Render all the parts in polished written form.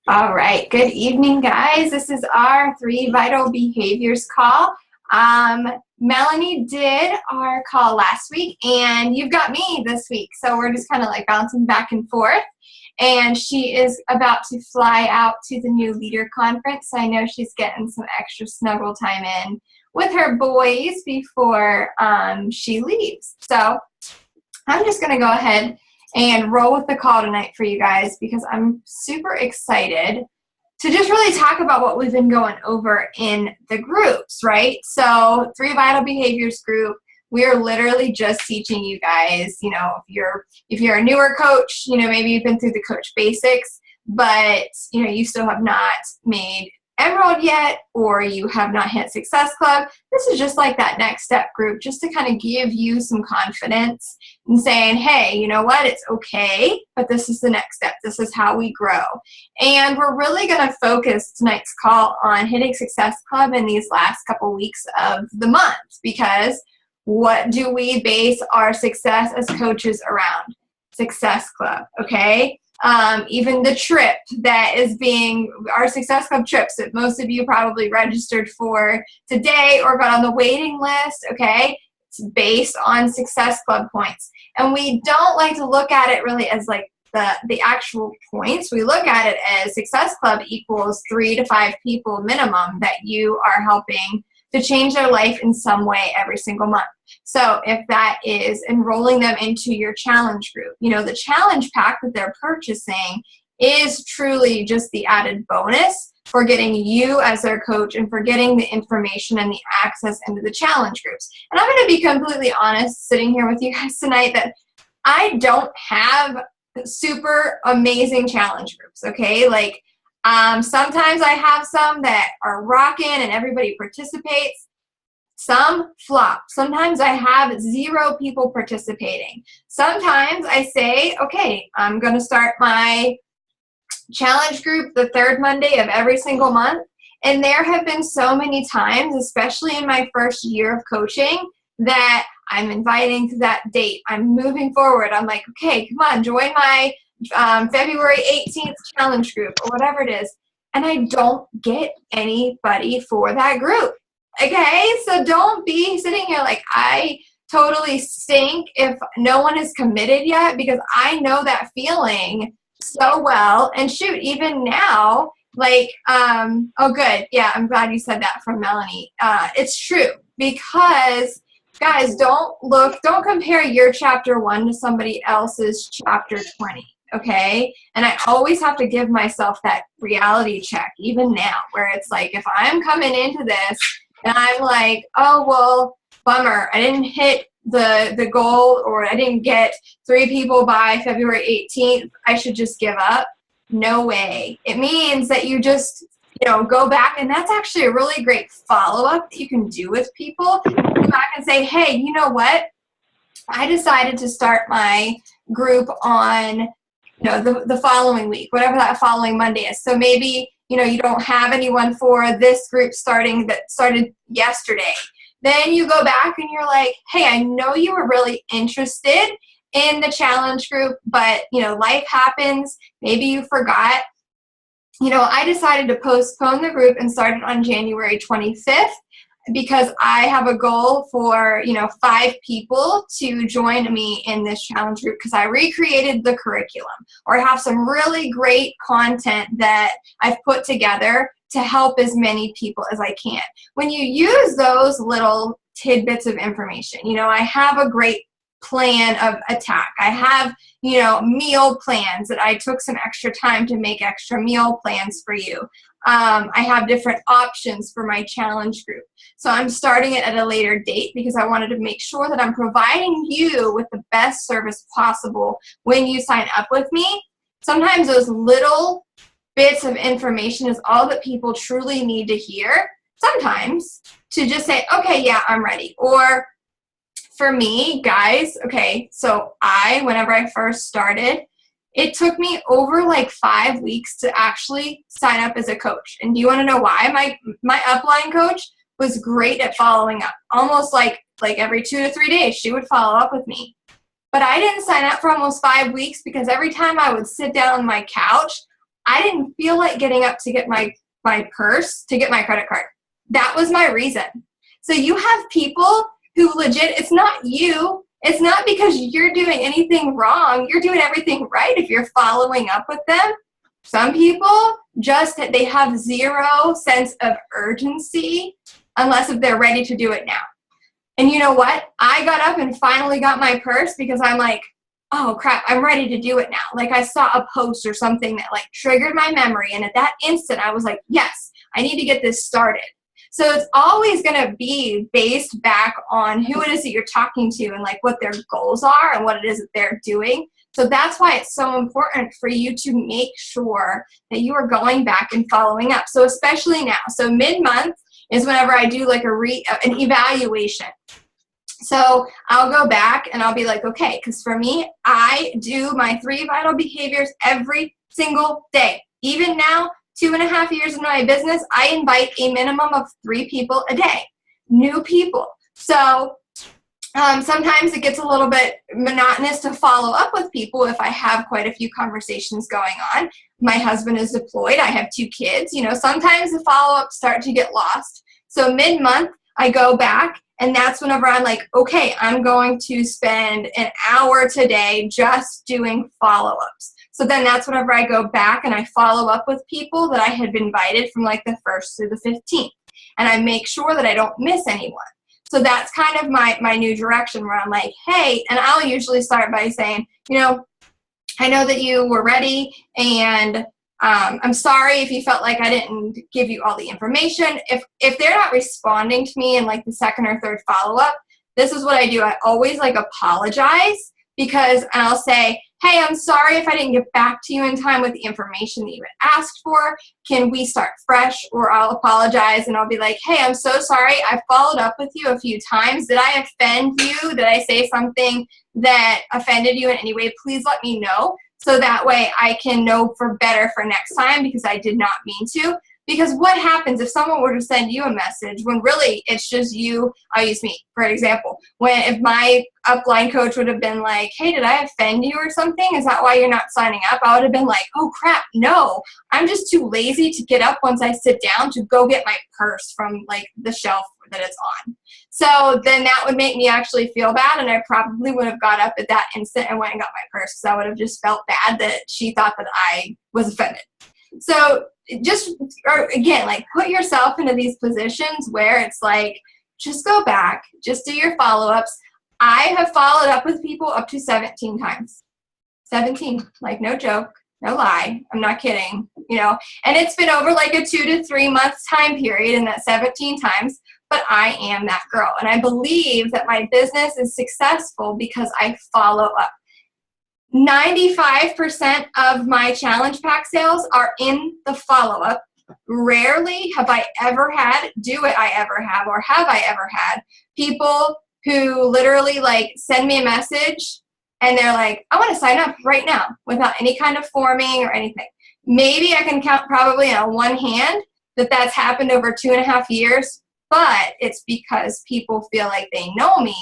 All right, good evening, guys. This is our 3 vital behaviors call. Melanie did our call last week, and you've got me this week. So we're just kind of like bouncing back and forth. And she is about to fly out to the new leader conference. So I know she's getting some extra snuggle time in with her boys before she leaves. So I'm just going to go ahead and roll with the call tonight for you guys because I'm super excited to just really talk about what we've been going over in the groups, right? So 3 vital behaviors group, we are literally just teaching you guys, if you're a newer coach, maybe you've been through the coach basics, but you still have not made Emerald yet, or you have not hit Success Club. This is just like that next step group, just to kind of give you some confidence and saying, hey, you know what, it's okay, but this is the next step. This is how we grow. And we're really going to focus tonight's call on hitting Success Club in these last couple weeks of the month, because what do we base our success as coaches around? Success Club, okay? Even the trip that is being our Success Club trips that most of you probably registered for today or got on the waiting list, okay? It's based on Success Club points. And we don't like to look at it really as like the actual points. We look at it as Success Club equals 3 to 5 people minimum that you are helping to change their life in some way every single month. So if that is enrolling them into your challenge group, the challenge pack that they're purchasing is truly just the added bonus for getting you as their coach and for getting the information and the access into the challenge groups. And I'm going to be completely honest sitting here with you guys tonight that I don't have super amazing challenge groups, okay? Sometimes I have some that are rocking and everybody participates. Some flop. Sometimes I have 0 people participating. Sometimes I say, okay, I'm going to start my challenge group the 3rd Monday of every single month. And there have been so many times, especially in my first year of coaching, that I'm inviting to that date. I'm moving forward. I'm like, okay, come on, join my February 18th challenge group or whatever it is. And I don't get anybody for that group. Okay, so don't be sitting here like I totally stink if no one is committed yet, because I know that feeling so well. And shoot, even now, oh good, yeah, I'm glad you said that from Melanie. It's true, because guys, don't compare your chapter 1 to somebody else's chapter 20. Okay, and I always have to give myself that reality check, even now, where it's like if I'm coming into this and I'm like, oh, well, bummer, I didn't hit the goal, or I didn't get 3 people by February 18th, I should just give up. No way. It means that you just, go back, and that's actually a really great follow-up that you can do with people. Go back and say, hey, you know what? I decided to start my group on, the following week, whatever that following Monday is. So maybe, you don't have anyone for this group that started yesterday. Then you go back and you're like, hey, I know you were really interested in the challenge group, but, life happens. Maybe you forgot. I decided to postpone the group and start it on January 25th because I have a goal for, 5 people to join me in this challenge group because I recreated the curriculum, or I have some really great content that I've put together to help as many people as I can. When you use those little tidbits of information, I have a great plan of attack. I have, meal plans that I took some extra time to make extra meal plans for you. I have different options for my challenge group. So I'm starting it at a later date because I wanted to make sure that I'm providing you with the best service possible when you sign up with me. Sometimes those little bits of information is all that people truly need to hear. Sometimes to just say, okay, yeah, I'm ready. Or for me, guys, okay, so whenever I first started, it took me over 5 weeks to actually sign up as a coach. And do you want to know why? My upline coach was great at following up. Almost like every 2 to 3 days, she would follow up with me. But I didn't sign up for almost 5 weeks because every time I would sit down on my couch, I didn't feel like getting up to get my purse, to get my credit card. That was my reason. So you have people who legit, it's not you. It's not because you're doing anything wrong. You're doing everything right if you're following up with them. Some people just, they have zero sense of urgency unless if they're ready to do it now. And you know what? I got up and finally got my purse because I'm like, oh crap, I'm ready to do it now. Like I saw a post or something that like triggered my memory. And at that instant, I was like, yes, I need to get this started. So it's always going to be based back on who it is that you're talking to and like what their goals are and what it is that they're doing. So that's why it's so important for you to make sure that you are going back and following up. So especially now. So mid-month is whenever I do like an evaluation. So I'll go back and I'll be like, okay, because for me, I do my 3 vital behaviors every single day. Even now, 2.5 years into my business, I invite a minimum of 3 people a day, new people. So sometimes it gets a little bit monotonous to follow up with people if I have quite a few conversations going on. My husband is deployed. I have 2 kids. You know, sometimes the follow-ups start to get lost. So mid-month, I go back, and that's whenever I'm like, okay, I'm going to spend an hour today just doing follow-ups. So then that's whenever I go back and I follow up with people that I had invited from like the 1st through the 15th. And I make sure that I don't miss anyone. So that's kind of my new direction where I'm like, hey, and I'll usually start by saying, you know, I know that you were ready and I'm sorry if you felt like I didn't give you all the information. If they're not responding to me in like the 2nd or 3rd follow-up, this is what I do. I always like apologize because I'll say, hey, I'm sorry if I didn't get back to you in time with the information that you had asked for. Can we start fresh? Or I'll apologize and I'll be like, hey, I'm so sorry. I followed up with you a few times. Did I offend you? Did I say something that offended you in any way? Please let me know so that way I can know for better for next time because I did not mean to. Because what happens if someone were to send you a message when really it's just you? I'll use me for example. If my upline coach would have been like, hey, did I offend you or something? Is that why you're not signing up? I would have been like, oh crap, no. I'm just too lazy to get up once I sit down to go get my purse from like the shelf that it's on. So then that would make me actually feel bad, and I probably would have got up at that instant and went and got my purse because I would have just felt bad that she thought that I was offended. So just, or again, like put yourself into these positions where it's like, just go back, just do your follow-ups. I have followed up with people up to 17 times. 17, like no joke, no lie. I'm not kidding, you know, and it's been over like a 2 to 3 months time period in that 17 times, but I am that girl. And I believe that my business is successful because I follow up. 95% of my challenge pack sales are in the follow-up. Rarely have I ever had, or have I ever had people who literally like send me a message and they're like, I want to sign up right now without any kind of forming or anything. Maybe I can count probably on one hand that that's happened over 2.5 years, but it's because people feel like they know me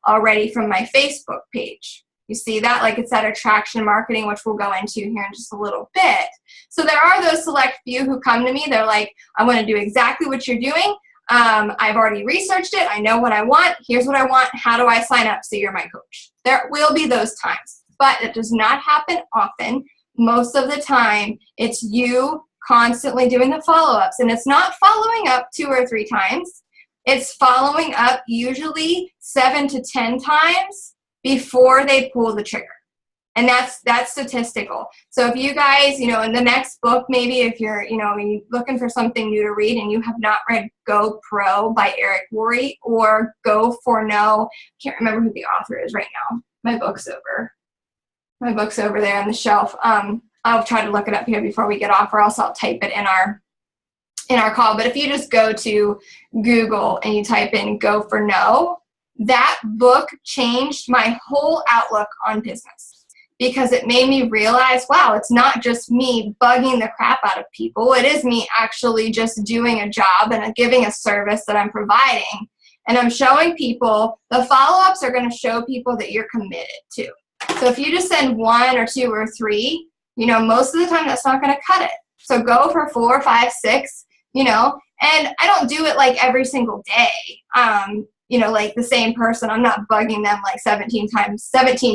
already from my Facebook page. You see that? Like it's that attraction marketing, which we'll go into here in just a little bit. So there are those select few who come to me. They're like, I want to do exactly what you're doing. I've already researched it. I know what I want. Here's what I want. How do I sign up so you're my coach? There will be those times, but it does not happen often. Most of the time, it's you constantly doing the follow-ups. And it's not following up 2 or 3 times. It's following up usually 7 to 10 times before they pull the trigger. And that's statistical. So if you guys, you know, in the next book, maybe if you're, you know, you're looking for something new to read and you have not read Go Pro by Eric Worre or Go for No, I can't remember who the author is right now. My book's over there on the shelf. I'll try to look it up here before we get off, or else I'll type it in our call. But if you just go to Google and you type in Go for No, that book changed my whole outlook on business because it made me realize, wow, it's not just me bugging the crap out of people. It is me actually just doing a job and giving a service that I'm providing. And I'm showing people, the follow-ups are going to show people that you're committed to. So if you just send 1 or 2 or 3, most of the time that's not going to cut it. So go for 4, 5, 6, and I don't do it like every single day. Like the same person, I'm not bugging them like 17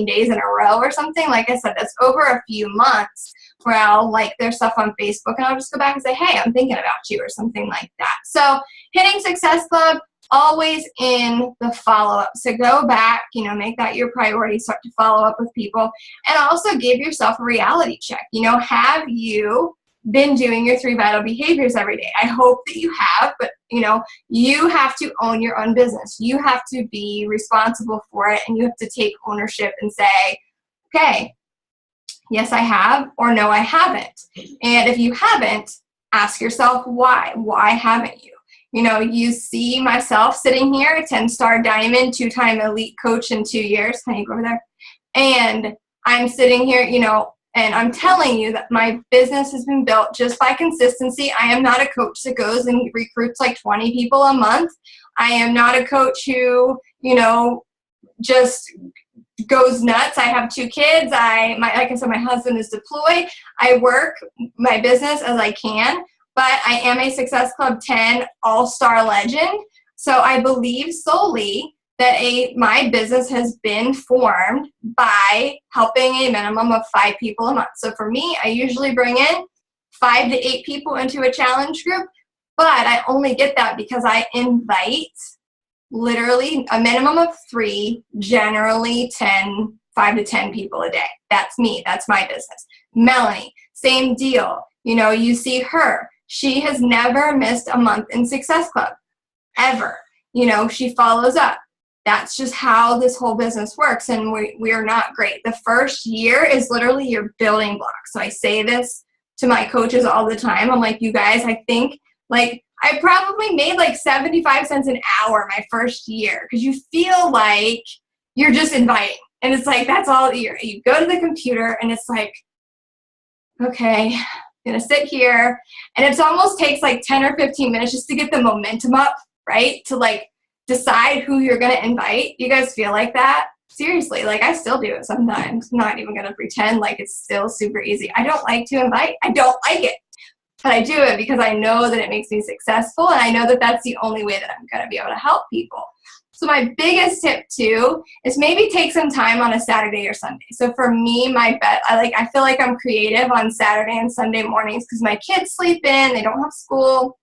days in a row or something. Like I said, that's over a few months where I'll like their stuff on Facebook and I'll just go back and say, hey, I'm thinking about you or something like that. So hitting Success Club, always in the follow-up. So go back, make that your priority, start to follow up with people, and also give yourself a reality check. Have you been doing your 3 vital behaviors every day? I hope that you have, but you have to own your own business. You have to be responsible for it, and you have to take ownership and say, okay, yes, I have, or no, I haven't. And if you haven't, ask yourself why. Why haven't you? You see myself sitting here, a 10-star diamond, 2-time elite coach in 2 years. Can you go over there? And I'm sitting here, and I'm telling you that my business has been built just by consistency. I am not a coach that goes and recruits like 20 people a month. I am not a coach who, just goes nuts. I have 2 kids. Like I said, my husband is deployed. I work my business as I can, but I am a Success Club 10 all-star legend. So I believe solely that my business has been formed by helping a minimum of 5 people a month. So for me, I usually bring in 5 to 8 people into a challenge group, but I only get that because I invite literally a minimum of 3, generally 5 to 10 people a day. That's me. That's my business. Melanie, same deal. You see her. She has never missed a month in Success Club, ever. She follows up. That's just how this whole business works, and we are not great. The first year is literally your building block. So I say this to my coaches all the time. I'm like, you guys, I think like I probably made like 75 cents an hour my first year, because you feel like you're just inviting. And it's like, that's all you go to the computer and it's like, okay, I'm going to sit here. And it almost takes like 10 or 15 minutes just to get the momentum up, right? To like decide who you're going to invite. You guys feel like that? Seriously, like I still do it sometimes. I'm not even going to pretend like it's still super easy. I don't like to invite. I don't like it. But I do it because I know that it makes me successful, and I know that that's the only way that I'm going to be able to help people. So my biggest tip too is maybe take some time on a Saturday or Sunday. So for me, I feel like I'm creative on Saturday and Sunday mornings because my kids sleep in, they don't have school.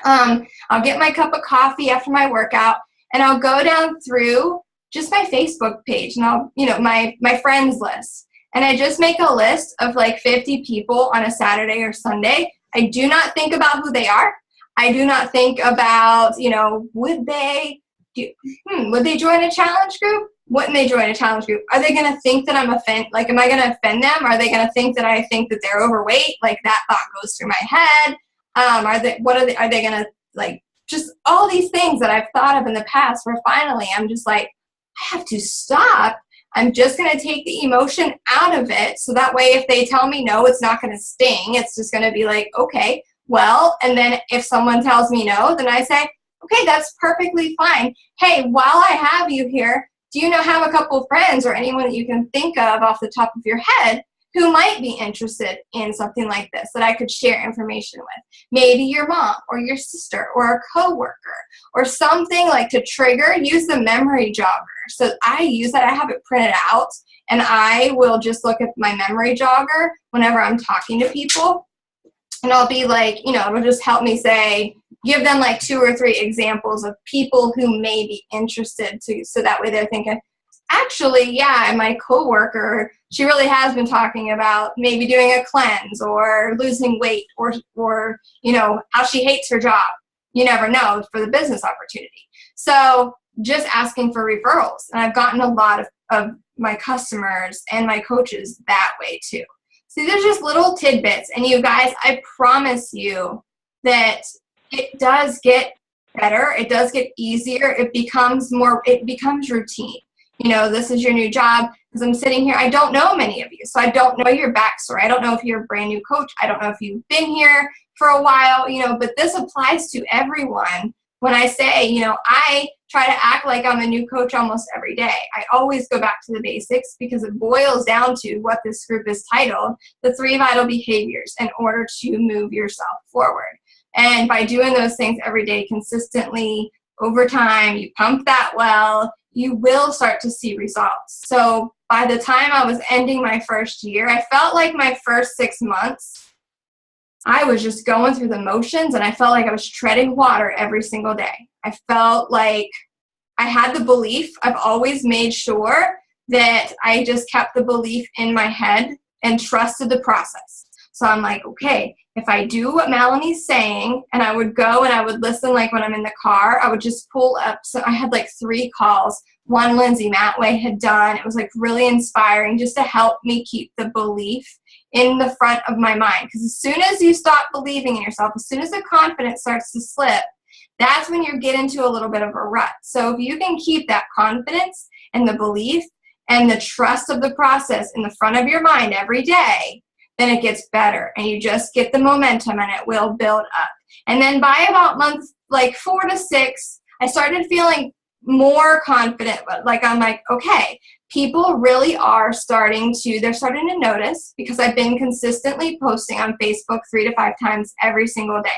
I'll get my cup of coffee after my workout, and I'll go down through just my Facebook page, and I'll, my friends list. And I just make a list of like 50 people on a Saturday or Sunday. I do not think about who they are. I do not think about, would they join a challenge group? Wouldn't they join a challenge group? Are they going to think that am I going to offend them? Are they going to think that I think that they're overweight? Like that thought goes through my head. Are they going to like, just all these things that I've thought of in the past where finally I'm just like, I have to stop. I'm just going to take the emotion out of it. So that way, if they tell me no, it's not going to sting. It's just going to be like, okay, well, and then if someone tells me no, then I say, okay, that's perfectly fine. Hey, while I have you here, do you have a couple of friends or anyone that you can think of off the top of your head who might be interested in something like this that I could share information with? Maybe your mom or your sister or a coworker or something like to trigger. Use the memory jogger. So I use that. I have it printed out, and I will just look at my memory jogger whenever I'm talking to people, and I'll be like, it'll just help me give them like 2 or 3 examples of people who may be interested too. So that way they're thinking, actually, yeah, my coworker, she really has been talking about maybe doing a cleanse or losing weight or how she hates her job. You never know for the business opportunity. So just asking for referrals. And I've gotten a lot of my customers and my coaches that way too. So there's just little tidbits. And you guys, I promise you that it does get better. It does get easier. It becomes routine. This is your new job. Because I'm sitting here, I don't know many of you. So I don't know your backstory. I don't know if you're a brand new coach. I don't know if you've been here for a while, but this applies to everyone. When I say, I try to act like I'm a new coach almost every day. I always go back to the basics because it boils down to what this group is titled, the 3 vital behaviors in order to move yourself forward. And by doing those things every day consistently, over time, you pump that well, you will start to see results. So by the time I was ending my first year, I felt like my first 6 months, I was just going through the motions, and I felt like I was treading water every single day. I felt like I had the belief. I've always made sure that I just kept the belief in my head and trusted the process. So I'm like, okay, if I do what Melanie's saying, and I would go and I would listen, like when I'm in the car, I would just pull up. So I had like 3 calls. One Lindsay Matway had done. It was like really inspiring just to help me keep the belief in the front of my mind. Because as soon as you stop believing in yourself, as soon as the confidence starts to slip, that's when you get into a little bit of a rut. So if you can keep that confidence and the belief and the trust of the process in the front of your mind every day, then it gets better, and you just get the momentum, and it will build up. And then by about month like 4 to 6, I started feeling more confident. Like I'm like, okay, people really are starting to notice, because I've been consistently posting on Facebook 3 to 5 times every single day.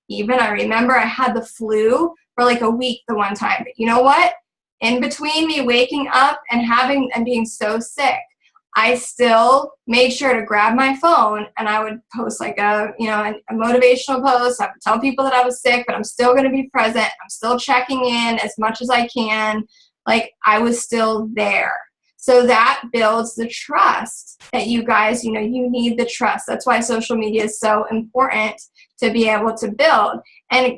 Even I remember I had the flu for like a week the one time. But you know what? In between me waking up and being so sick, I still made sure to grab my phone, and I would post like a motivational post. I would tell people that I was sick, but I'm still going to be present. I'm still checking in as much as I can. Like I was still there. So that builds the trust that you guys, you need the trust. That's why social media is so important to be able to build. And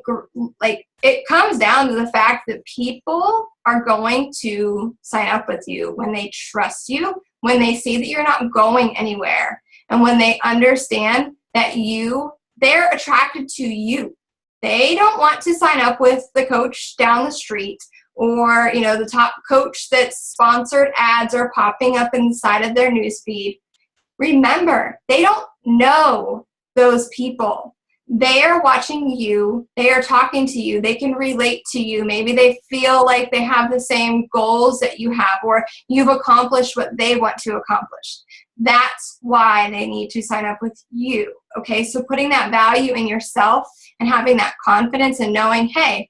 it comes down to the fact that people are going to sign up with you when they trust you, when they see that you're not going anywhere, and when they understand that they're attracted to you. They don't want to sign up with the coach down the street, or the top coach that's sponsored ads are popping up inside of their newsfeed. Remember, they don't know those people. They are watching you. They are talking to you. They can relate to you. Maybe they feel like they have the same goals that you have, or you've accomplished what they want to accomplish. That's why they need to sign up with you. Okay, so putting that value in yourself and having that confidence and knowing, hey,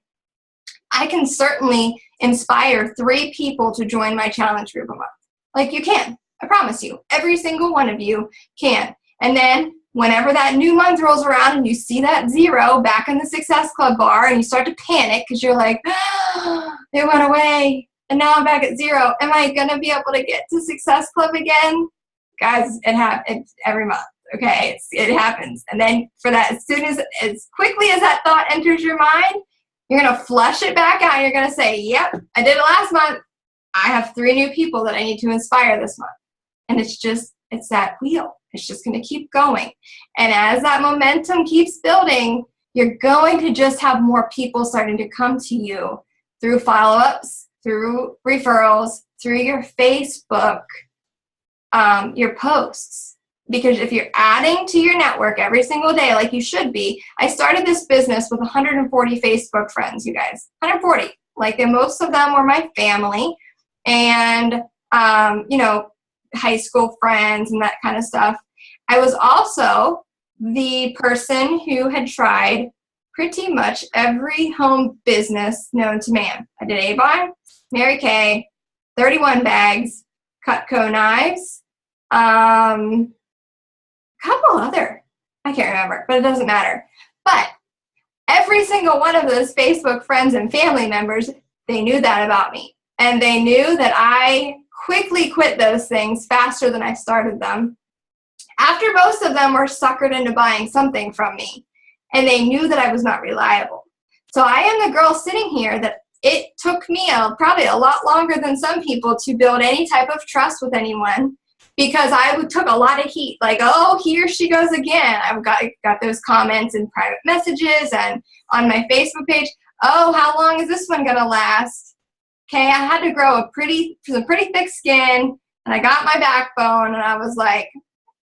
I can certainly inspire 3 people to join my challenge group a month. Like you can. I promise you. Every single one of you can. And then whenever that new month rolls around and you see that 0 back in the Success Club bar, and you start to panic because you're like, oh, they went away and now I'm back at 0. Am I going to be able to get to Success Club again? Guys, it happens every month. Okay, it happens. And then for that, as quickly as that thought enters your mind, you're going to flush it back out. You're going to say, yep, I did it last month. I have 3 new people that I need to inspire this month. And it's that wheel. It's just going to keep going. And as that momentum keeps building, you're going to just have more people starting to come to you through follow-ups, through referrals, through your Facebook, your posts. Because if you're adding to your network every single day, like you should be, I started this business with 140 Facebook friends, you guys. 140. And most of them were my family and, high school friends and that kind of stuff. I was also the person who had tried pretty much every home business known to man. I did Avon, Mary Kay, 31 bags, Cutco knives, couple other, I can't remember, but it doesn't matter. But every single one of those Facebook friends and family members, they knew that about me. And they knew that I quickly quit those things faster than I started them. After most of them were suckered into buying something from me. And they knew that I was not reliable. So I am the girl sitting here that it took me probably a lot longer than some people to build any type of trust with anyone, because I took a lot of heat, like, oh, here she goes again. I've got those comments in private messages and on my Facebook page. Oh, how long is this one going to last? Okay, I had to grow some pretty thick skin, and I got my backbone, and I was like,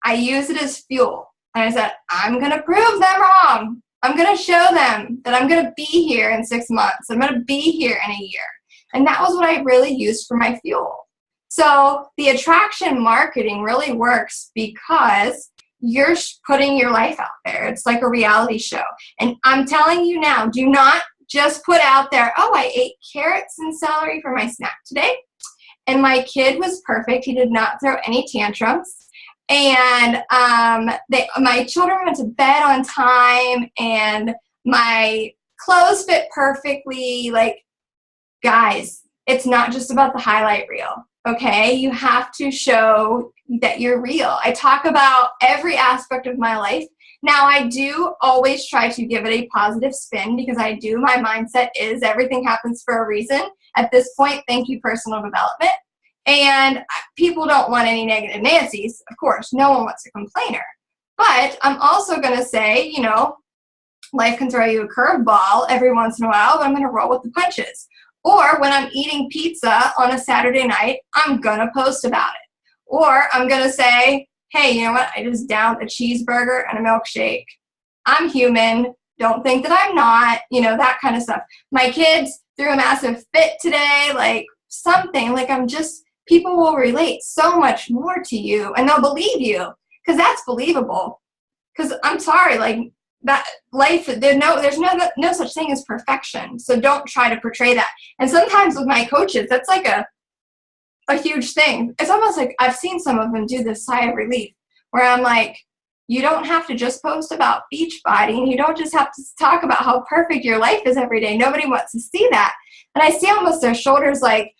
I use it as fuel. And I said, I'm going to prove them wrong. I'm going to show them that I'm going to be here in 6 months. I'm going to be here in a year. And that was what I really used for my fuel. So the attraction marketing really works because you're putting your life out there. It's like a reality show. And I'm telling you now, do not just put out there, oh, I ate carrots and celery for my snack today. And my kid was perfect. He did not throw any tantrums. And my children went to bed on time, and my clothes fit perfectly. Like, guys, it's not just about the highlight reel, okay? You have to show that you're real. I talk about every aspect of my life. Now, I do always try to give it a positive spin because my mindset is everything happens for a reason. At this point, thank you, personal development. And people don't want any negative Nancy's. Of course, no one wants a complainer. But I'm also going to say, you know, life can throw you a curveball every once in a while, but I'm going to roll with the punches. Or when I'm eating pizza on a Saturday night, I'm going to post about it. Or I'm going to say, hey, you know what? I just downed a cheeseburger and a milkshake. I'm human. Don't think that I'm not, you know, that kind of stuff. My kids threw a massive fit today, like something, like people will relate so much more to you, and they'll believe you because that's believable. Because I'm sorry, like that life, there's no such thing as perfection. So don't try to portray that. And sometimes with my coaches, that's like a huge thing. It's almost like I've seen some of them do this sigh of relief where I'm like, you don't have to just post about Beachbody, and you don't just have to talk about how perfect your life is every day. Nobody wants to see that. And I see almost their shoulders like,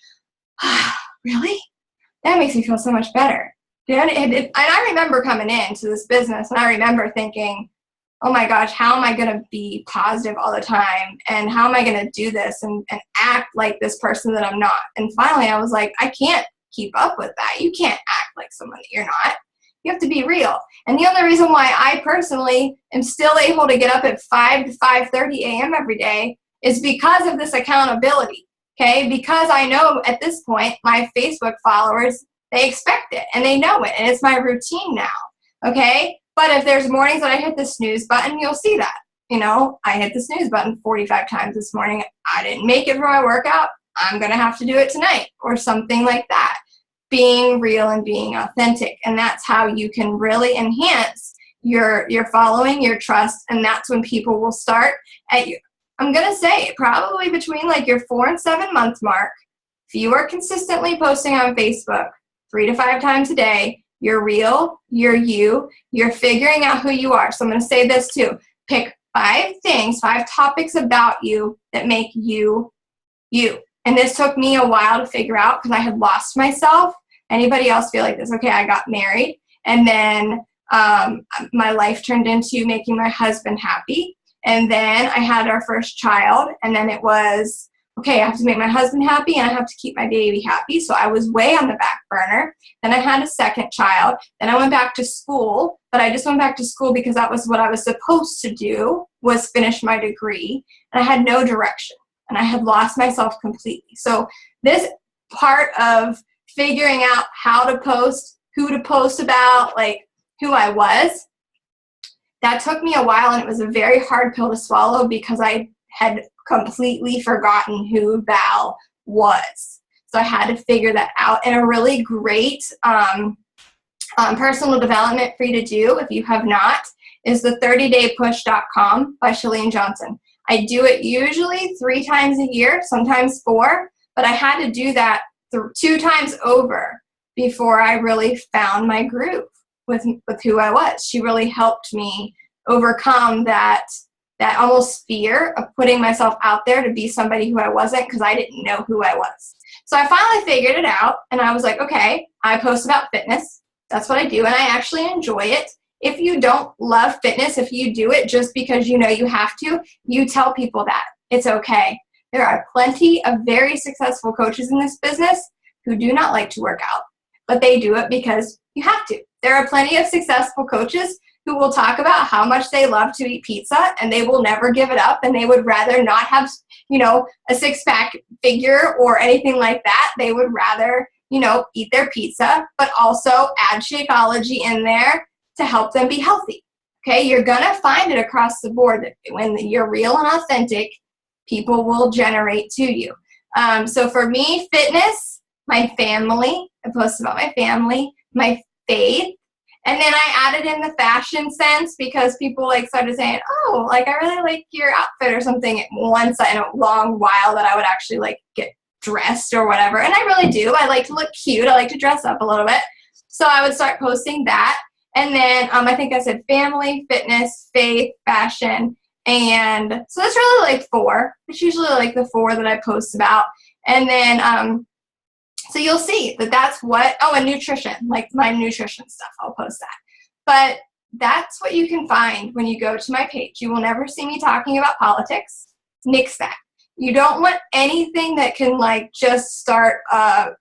really? That makes me feel so much better. And I remember coming into this business, and I remember thinking, oh my gosh, how am I going to be positive all the time? And how am I going to do this and act like this person that I'm not? And finally, I was like, I can't keep up with that. You can't act like someone that you're not. You have to be real. And the only reason why I personally am still able to get up at 5 to 5:30 a.m. every day is because of this accountability, okay? Because I know at this point, my Facebook followers, they expect it, and they know it, and it's my routine now, okay? But if there's mornings that I hit the snooze button, you'll see that. You know, I hit the snooze button 45 times this morning. I didn't make it for my workout. I'm going to have to do it tonight or something like that. Being real and being authentic. And that's how you can really enhance your following, your trust. And that's when people will start at you. I'm going to say probably between like your 4 and 7 month mark, if you are consistently posting on Facebook 3 to 5 times a day, you're real, you're figuring out who you are. So I'm going to say this too. Pick 5 topics about you that make you, you. And this took me a while to figure out because I had lost myself. Anybody else feel like this? Okay, I got married, and then my life turned into making my husband happy. And then I had our first child, and then it was, okay, I have to make my husband happy and I have to keep my baby happy. So I was way on the back burner. Then I had a second child. Then I went back to school, but I just went back to school because that was what I was supposed to do, was finish my degree. And I had no direction, and I had lost myself completely. So this part of figuring out how to post, who to post about, like who I was, that took me a while, and it was a very hard pill to swallow because I had completely forgotten who Val was. So I had to figure that out. And a really great personal development for you to do, if you have not, is the 30daypush.com by Chalene Johnson. I do it usually 3 times a year, sometimes 4, but I had to do that 2 times over before I really found my groove with who I was. She really helped me overcome that almost fear of putting myself out there to be somebody who I wasn't, because I didn't know who I was. So I finally figured it out, and I was like, okay, I post about fitness. That's what I do, and I actually enjoy it. If you don't love fitness, if you do it just because you know you have to, you tell people that. It's okay. There are plenty of very successful coaches in this business who do not like to work out, but they do it because you have to. There are plenty of successful coaches who will talk about how much they love to eat pizza, and they will never give it up, and they would rather not have, you know, a 6-pack figure or anything like that. They would rather, you know, eat their pizza, but also add Shakeology in there to help them be healthy. Okay, you're gonna find it across the board that when you're real and authentic, people will generate to you. So for me, fitness, my family, I post about my family, my faith, and then I added in the fashion sense because people like started saying, oh, like I really like your outfit or something once in a long while that I would actually like get dressed or whatever. And I really do. I like to look cute. I like to dress up a little bit. So I would start posting that. And then I think I said family, fitness, faith, fashion. And so that's really like 4. It's usually like the 4 that I post about. And then so you'll see that that's what, and nutrition, like my nutrition stuff, I'll post that. But that's what you can find when you go to my page. You will never see me talking about politics. Nix that. You don't want anything that can like just start a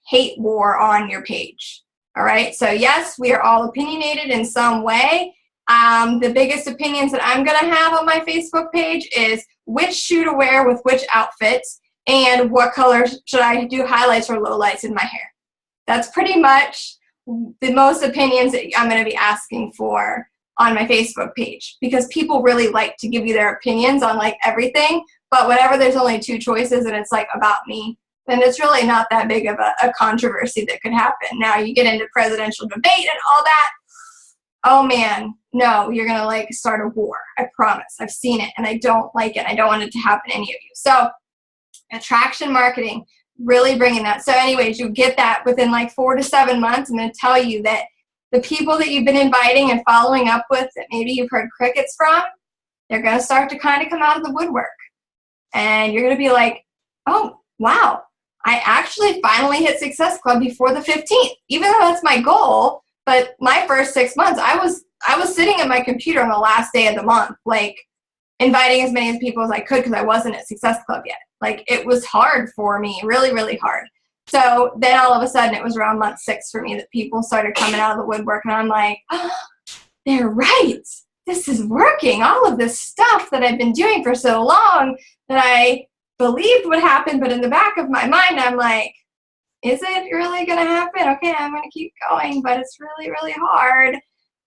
hate war on your page. All right. So yes, we are all opinionated in some way. The biggest opinions that I'm going to have on my Facebook page is which shoe to wear with which outfits and what colors should I do highlights or lowlights in my hair. That's pretty much the most opinions that I'm going to be asking for on my Facebook page because people really like to give you their opinions on like everything. But whenever there's only 2 choices and it's like about me, then it's really not that big of a controversy that could happen. Now you get into presidential debate and all that. Oh man, no, you're going to like start a war. I promise. I've seen it and I don't like it. I don't want it to happen to any of you. So attraction marketing, really bringing that. So anyways, you get that within like 4 to 7 months. I'm going to tell you that the people that you've been inviting and following up with that maybe you've heard crickets from, they're going to start to kind of come out of the woodwork. And you're going to be like, oh, wow, I actually finally hit Success Club before the 15th, even though that's my goal. But my first 6 months, I was sitting at my computer on the last day of the month, like inviting as many people as I could because I wasn't at Success Club yet. Like it was hard for me, really, really hard. So then all of a sudden it was around month 6 for me that people started coming out of the woodwork and I'm like, oh, they're right. This is working. All of this stuff that I've been doing for so long that I believed would happen, but in the back of my mind, I'm like, is it really going to happen? Okay, I'm going to keep going, but it's really, really hard.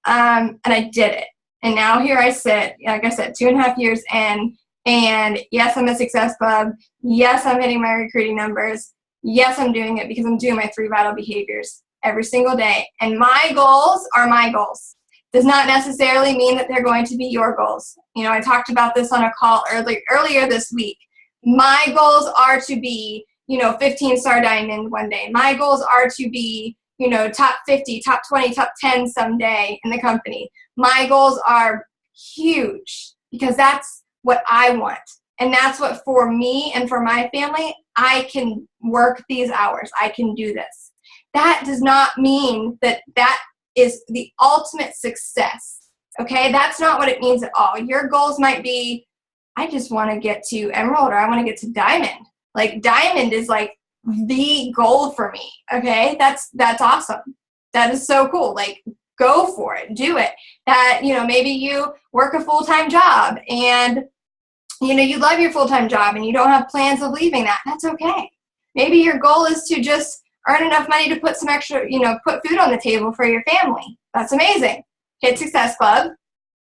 And I did it. And now here I sit, like I said, 2.5 years in, and yes, I'm a Success Club. Yes, I'm hitting my recruiting numbers. Yes, I'm doing it because I'm doing my 3 vital behaviors every single day. And my goals are my goals. Does not necessarily mean that they're going to be your goals. You know, I talked about this on a call earlier this week. My goals are to be, 15-star diamond one day. My goals are to be, top 50, top 20, top 10 someday in the company. My goals are huge because that's what I want. And that's what for me and for my family, I can work these hours. I can do this. That does not mean that is the ultimate success. Okay? That's not what it means at all. Your goals might be, I just want to get to emerald or I want to get to diamond. Like diamond is like the goal for me. Okay? That's awesome. That is so cool. Like go for it. Do it. That, maybe you work a full-time job and you love your full-time job and you don't have plans of leaving that. That's okay. Maybe your goal is to just earn enough money to put some extra, put food on the table for your family. That's amazing. Hit Success Club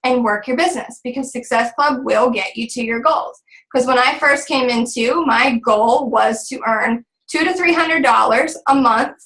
and work your business because Success Club will get you to your goals. Because when I first came into, my goal was to earn $200 to $300 a month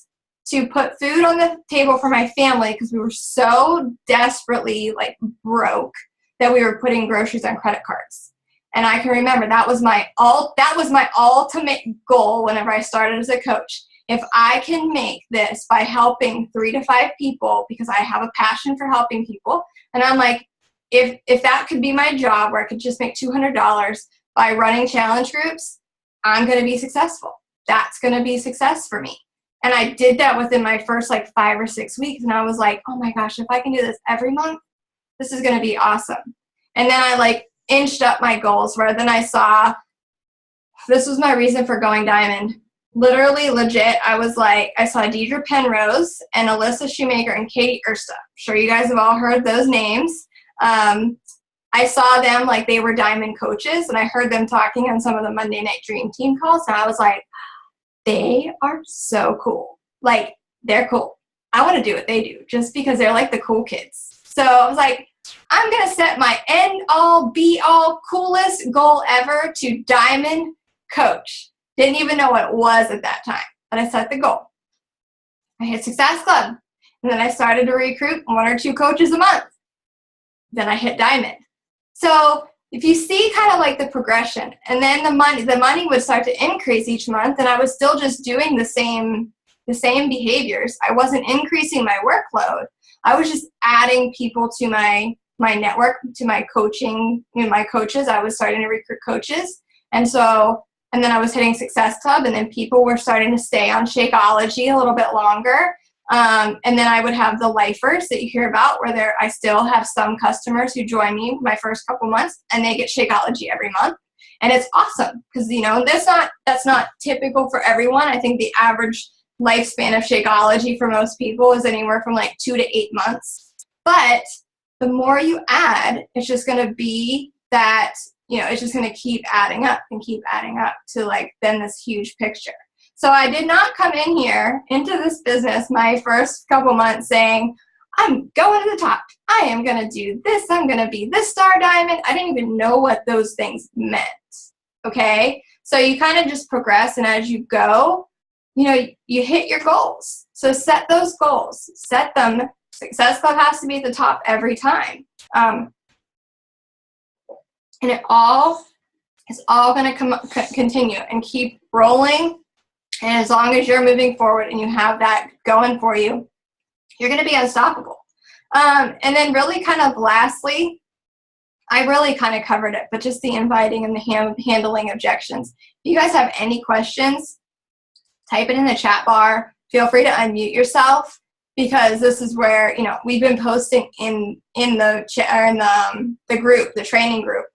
to put food on the table for my family because we were so desperately like broke that we were putting groceries on credit cards. And I can remember that was my ultimate goal whenever I started as a coach. If I can make this by helping 3 to 5 people, because I have a passion for helping people, and I'm like, if that could be my job where I could just make $200 by running challenge groups, I'm going to be successful. That's going to be success for me. And I did that within my first 5 or 6 weeks. And I was like, oh my gosh, if I can do this every month, this is going to be awesome. And then I inched up my goals where then I saw, this was my reason for going diamond. Literally, legit, I saw Deidre Penrose and Alyssa Shoemaker and Katie Ersta. I'm sure you guys have all heard those names. I saw them they were diamond coaches, and I heard them talking on some of the Monday Night Dream Team calls, and I was like, they are so cool. They're cool. I want to do what they do just because they're the cool kids. So I was like, I'm going to set my end-all, be-all, coolest goal ever to diamond coach. Didn't even know what it was at that time, but I set the goal. I hit Success Club, and then I started to recruit 1 or 2 coaches a month. Then I hit Diamond. So if you see kind of like the progression, and then the money would start to increase each month, and I was still just doing the same behaviors. I wasn't increasing my workload. I was just adding people to my network, to my coaching, my coaches. I was starting to recruit coaches. And then I was hitting Success Club, and then people were starting to stay on Shakeology a little bit longer. And then I would have the lifers that you hear about, where I still have some customers who join me my first couple months, and they get Shakeology every month. And it's awesome because, that's not typical for everyone. I think the average lifespan of Shakeology for most people is anywhere from like 2 to 8 months. But the more you add, it's just going to be that, it's just going to keep adding up to like then this huge picture. So I did not come in here into this business my first couple months saying, I'm going to the top. I am going to do this. I'm going to be this star diamond. I didn't even know what those things meant. Okay. So you kind of just progress. And as you go, you hit your goals. So set those goals, set them. Success Club has to be at the top every time. And it's all going to continue and keep rolling. And as long as you're moving forward and you have that going for you, you're going to be unstoppable. And then really kind of lastly, I really kind of covered it, but just the inviting and the handling objections. If you guys have any questions, type it in the chat bar. Feel free to unmute yourself, because this is where, we've been posting in the group, the training group,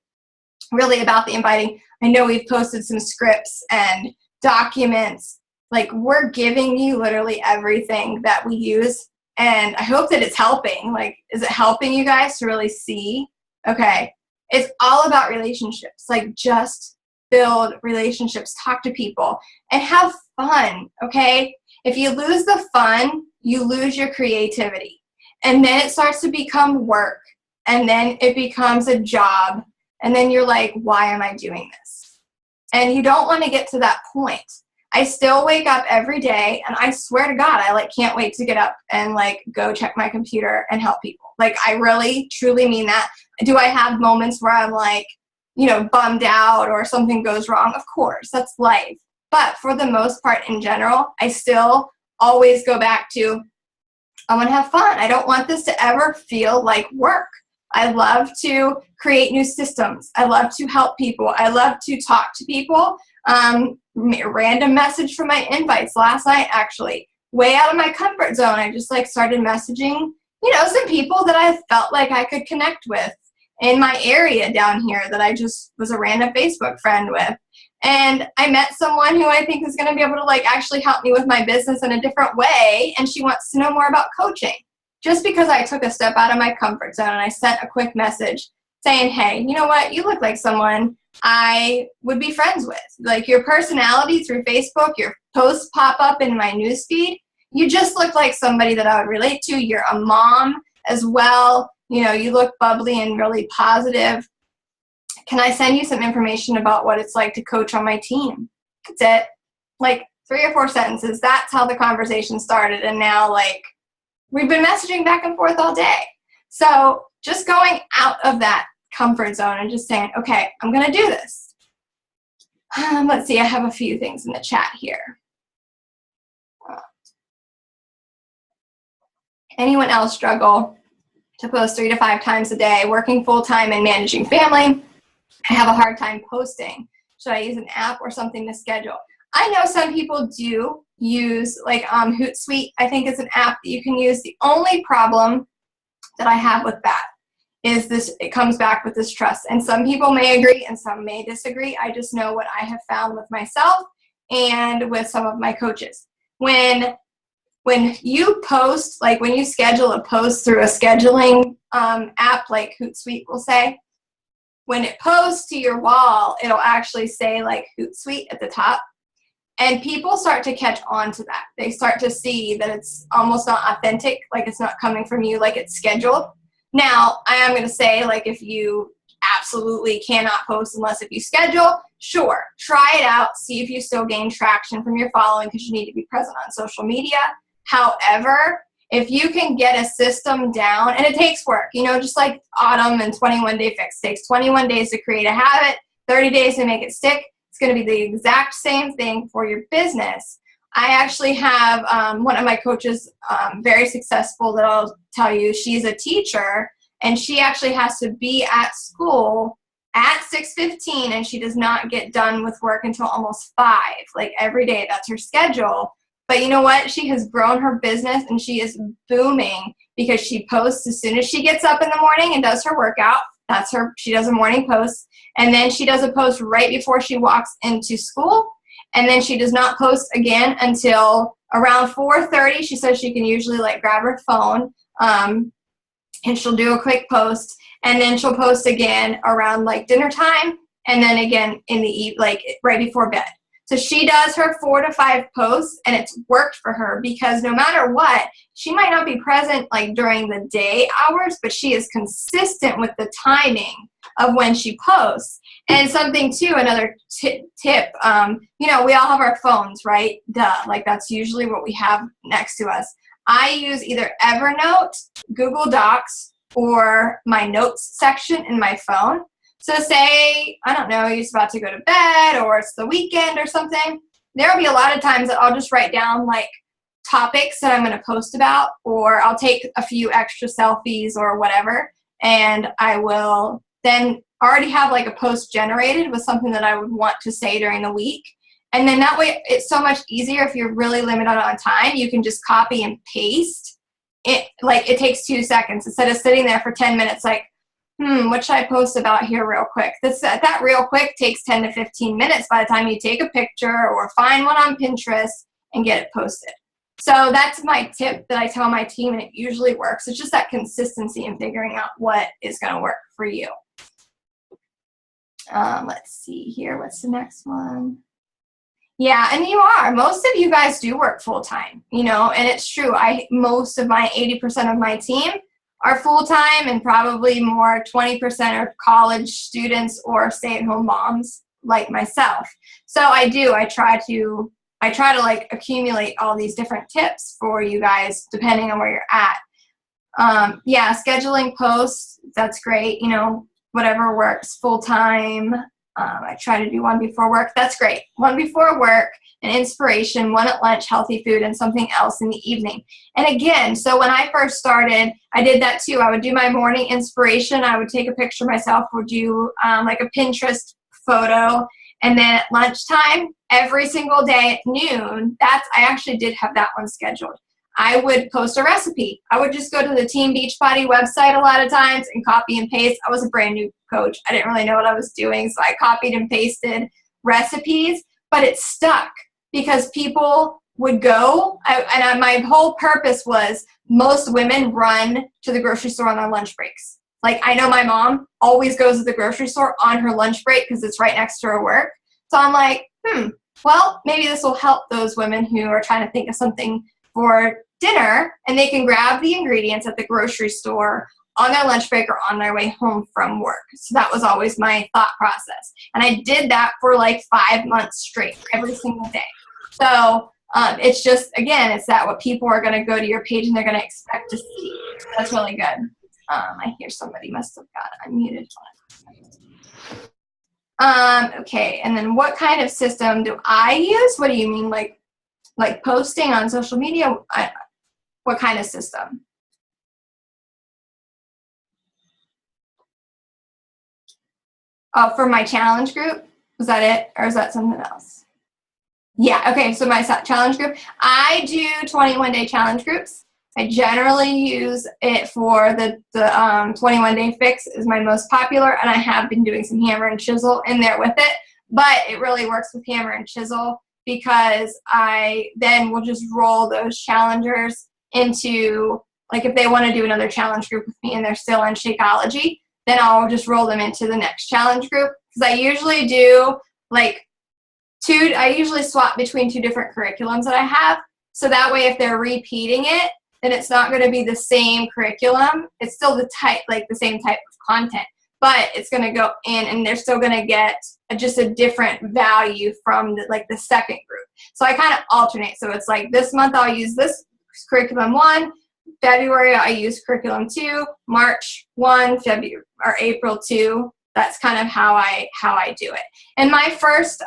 really about the inviting. I know we've posted some scripts and documents. Like, we're giving you literally everything that we use, and I hope that it's helping. Like, is it helping you guys to really see? Okay, it's all about relationships. Like, just build relationships, talk to people, and have fun, okay? If you lose the fun, you lose your creativity, and then it starts to become work, and then it becomes a job, and then you're like, why am I doing this? And you don't want to get to that point. I still wake up every day, and I swear to God, I can't wait to get up and go check my computer and help people. I really, truly mean that. Do I have moments where I'm bummed out or something goes wrong? Of course, that's life. But for the most part, in general, I still always go back to, I want to have fun. I don't want this to ever feel like work. I love to create new systems. I love to help people. I love to talk to people. Random message from my invites last night, actually, way out of my comfort zone. I just started messaging, some people that I felt like I could connect with in my area down here that I just was a random Facebook friend with. And I met someone who I think is going to be able to actually help me with my business in a different way. And she wants to know more about coaching. Just because I took a step out of my comfort zone and I sent a quick message saying, hey, you know what? You look like someone I would be friends with. Your personality through Facebook, your posts pop up in my newsfeed. You just look like somebody that I would relate to. You're a mom as well. You look bubbly and really positive. Can I send you some information about what it's like to coach on my team? That's it. 3 or 4 sentences. That's how the conversation started. And now, we've been messaging back and forth all day. So just going out of that comfort zone and just saying, okay, I'm going to do this. Let's see. I have a few things in the chat here. Anyone else struggle to post 3 to 5 times a day, working full-time and managing family? I have a hard time posting. Should I use an app or something to schedule? I know some people do use Hootsuite, I think is an app that you can use. The only problem that I have with that is it comes back with this trust. And some people may agree and some may disagree. I just know what I have found with myself and with some of my coaches. When you post, when you schedule a post through a scheduling app like Hootsuite will say, when it posts to your wall, it'll actually say Hootsuite at the top. And people start to catch on to that. They start to see that it's almost not authentic, it's not coming from you, it's scheduled. Now, I am going to say, if you absolutely cannot post unless if you schedule, sure, try it out, see if you still gain traction from your following because you need to be present on social media. However, if you can get a system down, and it takes work, you know, just like Autumn and 21 Day Fix takes 21 days to create a habit, 30 days to make it stick. It's going to be the exact same thing for your business. I actually have one of my coaches, very successful, that I'll tell you, she's a teacher, and she actually has to be at school at 6:15, and she does not get done with work until almost 5, like every day. That's her schedule. But you know what? She has grown her business, and she is booming because she posts as soon as she gets up in the morning and does her workout. That's her. She does a morning post, and then she does a post right before she walks into school, and then she does not post again until around 4:30. She says she can usually like grab her phone, and she'll do a quick post, and then she'll post again around like dinner time, and then again in the like right before bed. So she does her 4 to 5 posts, and it's worked for her because no matter what, she might not be present like during the day hours, but she is consistent with the timing of when she posts. And something too, another tip, you know, we all have our phones, right? Duh, like that's usually what we have next to us. I use either Evernote, Google Docs, or my notes section in my phone. So say, I don't know, you're about to go to bed or it's the weekend or something, there'll be a lot of times that I'll just write down like topics that I'm going to post about, or I'll take a few extra selfies or whatever, and I will then already have like a post generated with something that I would want to say during the week. And then that way it's so much easier if you're really limited on time. You can just copy and paste it. Like it takes 2 seconds instead of sitting there for 10 minutes like, what should I post about here real quick? That real quick takes 10 to 15 minutes by the time you take a picture or find one on Pinterest and get it posted. So that's my tip that I tell my team, and it usually works. It's just that consistency in figuring out what is going to work for you. Let's see here. What's the next one? Yeah, and you are. Most of you guys do work full-time, you know, and it's true. Most of my 80% of my team are full-time, and probably more 20% are college students or stay-at-home moms like myself. So I try to like accumulate all these different tips for you guys depending on where you're at. Yeah, scheduling posts, that's great, you know, whatever works. Full-time, I try to do one before work. That's great. One before work, an inspiration, one at lunch, healthy food, and something else in the evening. And again, so when I first started, I did that too. I would do my morning inspiration. I would take a picture myself, would do like a Pinterest photo. And then at lunchtime, every single day at noon, I actually did have that one scheduled. I would post a recipe. I would just go to the Team Beachbody website a lot of times and copy and paste. I was a brand new coach. I didn't really know what I was doing, so I copied and pasted recipes, but it stuck because people would go, my whole purpose was most women run to the grocery store on their lunch breaks. Like I know my mom always goes to the grocery store on her lunch break because it's right next to her work. So I'm like, well, maybe this will help those women who are trying to think of something for dinner, and they can grab the ingredients at the grocery store on their lunch break or on their way home from work. So that was always my thought process. And I did that for like 5 months straight, every single day. So it's just, again, it's that what people are going to go to your page and they're going to expect to see. That's really good. I hear somebody must have got unmuted. Okay, and then what kind of system do I use? What do you mean, like posting on social media? What kind of system? Oh, for my challenge group? Was that it? Or is that something else? Yeah, okay, so my challenge group. I do 21-day challenge groups. I generally use it for the 21-day fix is my most popular, and I have been doing some hammer and chisel in there with it, but it really works with hammer and chisel because I then will just roll those challengers into, like if they want to do another challenge group with me and they're still in Shakeology, then I'll just roll them into the next challenge group. Because I usually do like I usually swap between 2 different curriculums that I have. So that way if they're repeating it, then it's not going to be the same curriculum. It's still the same type of content. but it's going to go in and they're still going to get just a different value from the second group. So I kind of alternate. So it's like this month I'll use this curriculum 1, February I use curriculum 2, March 1, February or April 2. That's kind of how I do it. And my first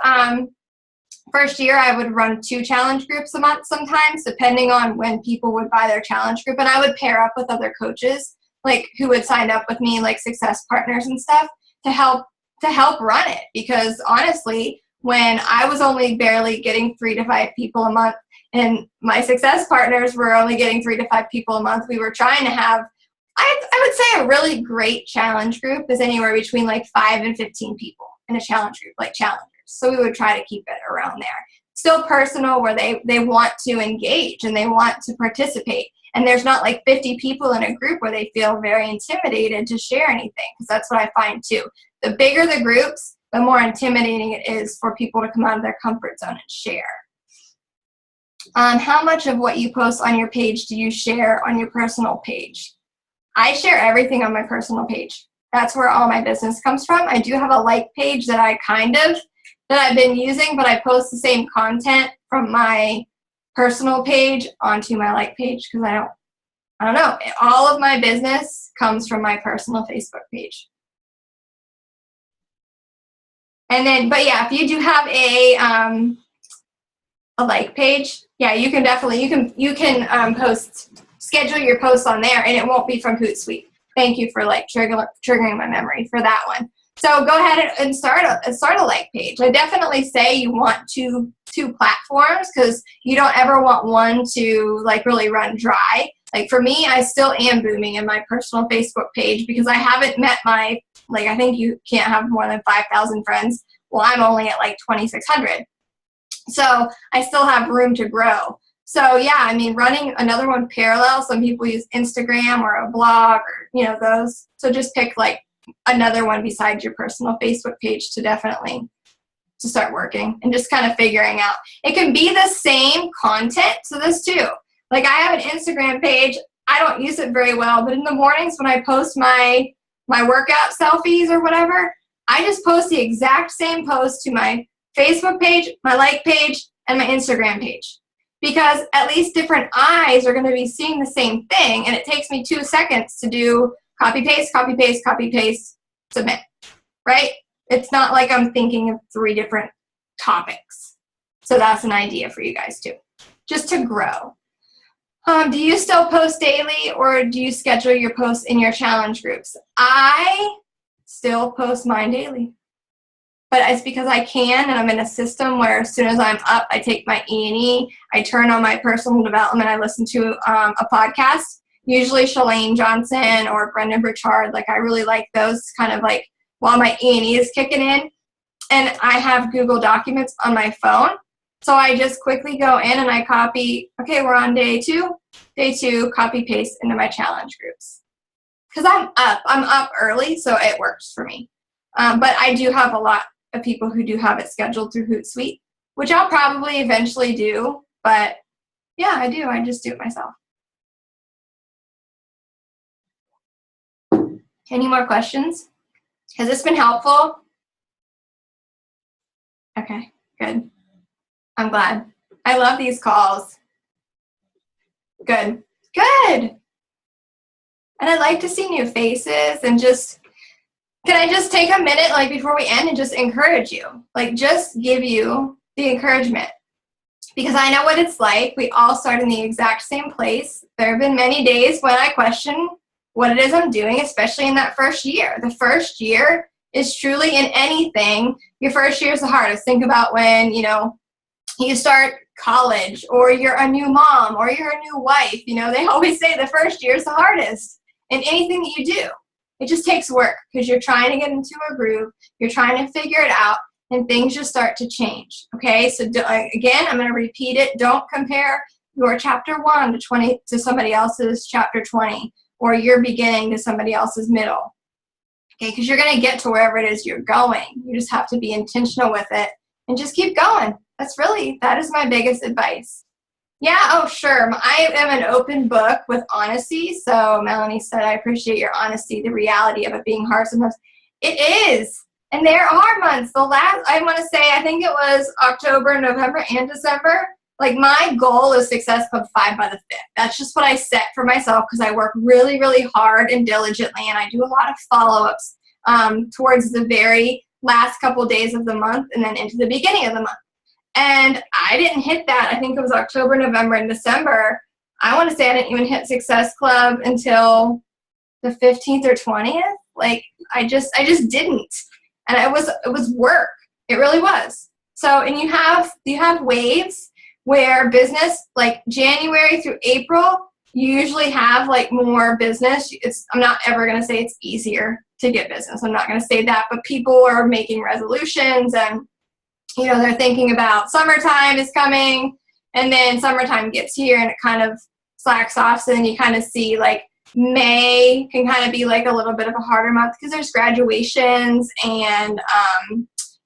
year, I would run 2 challenge groups a month sometimes, depending on when people would buy their challenge group. And I would pair up with other coaches, like who would sign up with me, like success partners and stuff, to help run it. Because honestly, when I was only barely getting 3 to 5 people a month, and my success partners were only getting 3 to 5 people a month, we were trying to have, I would say a really great challenge group is anywhere between like 5 and 15 people in a challenge group, like challengers. So we would try to keep it around there. Still personal, where they want to engage and they want to participate. And there's not like 50 people in a group where they feel very intimidated to share anything, because that's what I find too. The bigger the groups, the more intimidating it is for people to come out of their comfort zone and share. How much of what you post on your page do you share on your personal page? I share everything on my personal page. That's where all my business comes from. I do have a like page that I've been using, but I post the same content from my personal page onto my like page, because I don't know. All of my business comes from my personal Facebook page. And then, but yeah, if you do have a like page, yeah, you can definitely, you can schedule your posts on there, and it won't be from Hootsuite. Thank you for like triggering my memory for that one. So go ahead and start a like page. I definitely say you want two platforms, because you don't ever want one to like really run dry. Like for me, I still am booming in my personal Facebook page, because I haven't met my, like, I think you can't have more than 5,000 friends. Well, I'm only at like 2,600. So I still have room to grow. So yeah, I mean, running another one parallel, some people use Instagram or a blog or, those. So just pick like another one besides your personal Facebook page to start working and just kind of figuring out. It can be the same content. So this too, like I have an Instagram page. I don't use it very well, but in the mornings when I post my workout selfies or whatever, I just post the exact same post to my Facebook page, my like page, and my Instagram page. Because at least different eyes are going to be seeing the same thing, and it takes me 2 seconds to do copy, paste, copy, paste, copy, paste, submit, right? It's not like I'm thinking of 3 different topics. So that's an idea for you guys too, just to grow. Do you still post daily, or do you schedule your posts in your challenge groups? I still post mine daily. But it's because I can, and I'm in a system where as soon as I'm up, I take my E&E, I turn on my personal development, I listen to a podcast, usually Chalene Johnson or Brendan Burchard. Like I really like those kind of like while my E&E is kicking in. And I have Google Documents on my phone. So I just quickly go in and I copy, okay, we're on day 2, copy paste into my challenge groups. Because I'm up early, so it works for me. But I do have a lot of people who do have it scheduled through Hootsuite, which I'll probably eventually do, but yeah, I do. I just do it myself. Any more questions? Has this been helpful? Okay, good. I'm glad. I love these calls. Good. And I'd like to see new faces and just, can I just take a minute, like before we end, and just encourage you? Like just give you the encouragement. Because I know what it's like. We all start in the exact same place. There have been many days when I question what it is I'm doing, especially in that first year. The first year is truly in anything. Your first year is the hardest. Think about when, you start college, or you're a new mom, or you're a new wife. They always say the first year is the hardest in anything that you do. It just takes work, because you're trying to get into a groove. You're trying to figure it out, and things just start to change. Okay, so again, I'm going to repeat it. Don't compare your chapter 1 to somebody else's chapter 20, or your beginning to somebody else's middle. Okay, because you're going to get to wherever it is you're going. You just have to be intentional with it and just keep going. That is my biggest advice. Yeah, oh, sure. I am an open book with honesty. So Melanie said, I appreciate your honesty, the reality of it being hard sometimes. It is. And there are months. The last, I want to say, I think it was October, November, and December. Like, my goal is Success Club 5 by the 5th. That's just what I set for myself because I work really, really hard and diligently, and I do a lot of follow-ups towards the very last couple days of the month and then into the beginning of the month. And I didn't hit that. I think it was October, November, and December. I want to say I didn't even hit Success Club until the 15th or 20th. Like, I just didn't. And it was work. It really was. So, and you have waves where business, like January through April, you usually have like more business. I'm not ever going to say it's easier to get business. I'm not going to say that, but people are making resolutions and, you know, they're thinking about summertime is coming, and then summertime gets here and it kind of slacks off. So then you kind of see like May can kind of be like a little bit of a harder month because there's graduations and,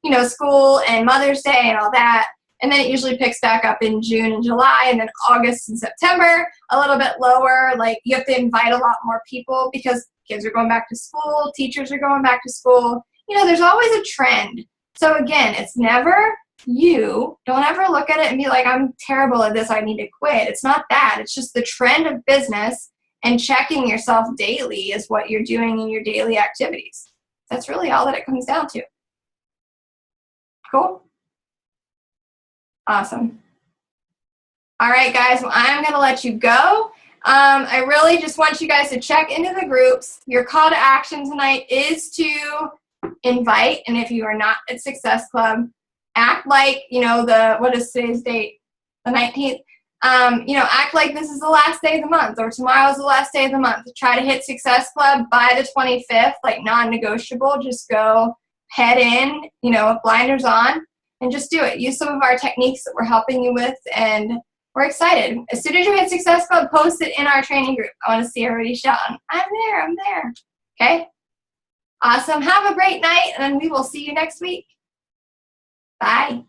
you know, school and Mother's Day and all that. And then it usually picks back up in June and July, and then August and September, a little bit lower. Like, you have to invite a lot more people because kids are going back to school, teachers are going back to school. You know, there's always a trend. So again, it's never you. Don't ever look at it and be like, I'm terrible at this, I need to quit. It's not that. It's just the trend of business, and checking yourself daily is what you're doing in your daily activities. That's really all that it comes down to. Cool? Awesome. All right, guys, well, I'm going to let you go. I really just want you guys to check into the groups. Your call to action tonight is to invite, and if you are not at Success Club, act like, you know, what is today's date? The 19th. You know, act like this is the last day of the month, or tomorrow's the last day of the month. Try to hit Success Club by the 25th, like non-negotiable. Just go head in, you know, blinders on, and just do it. Use some of our techniques that we're helping you with, and we're excited. As soon as you hit Success Club, post it in our training group. I want to see everybody shouting, I'm there, I'm there. Okay? Awesome. Have a great night, and we will see you next week. Bye.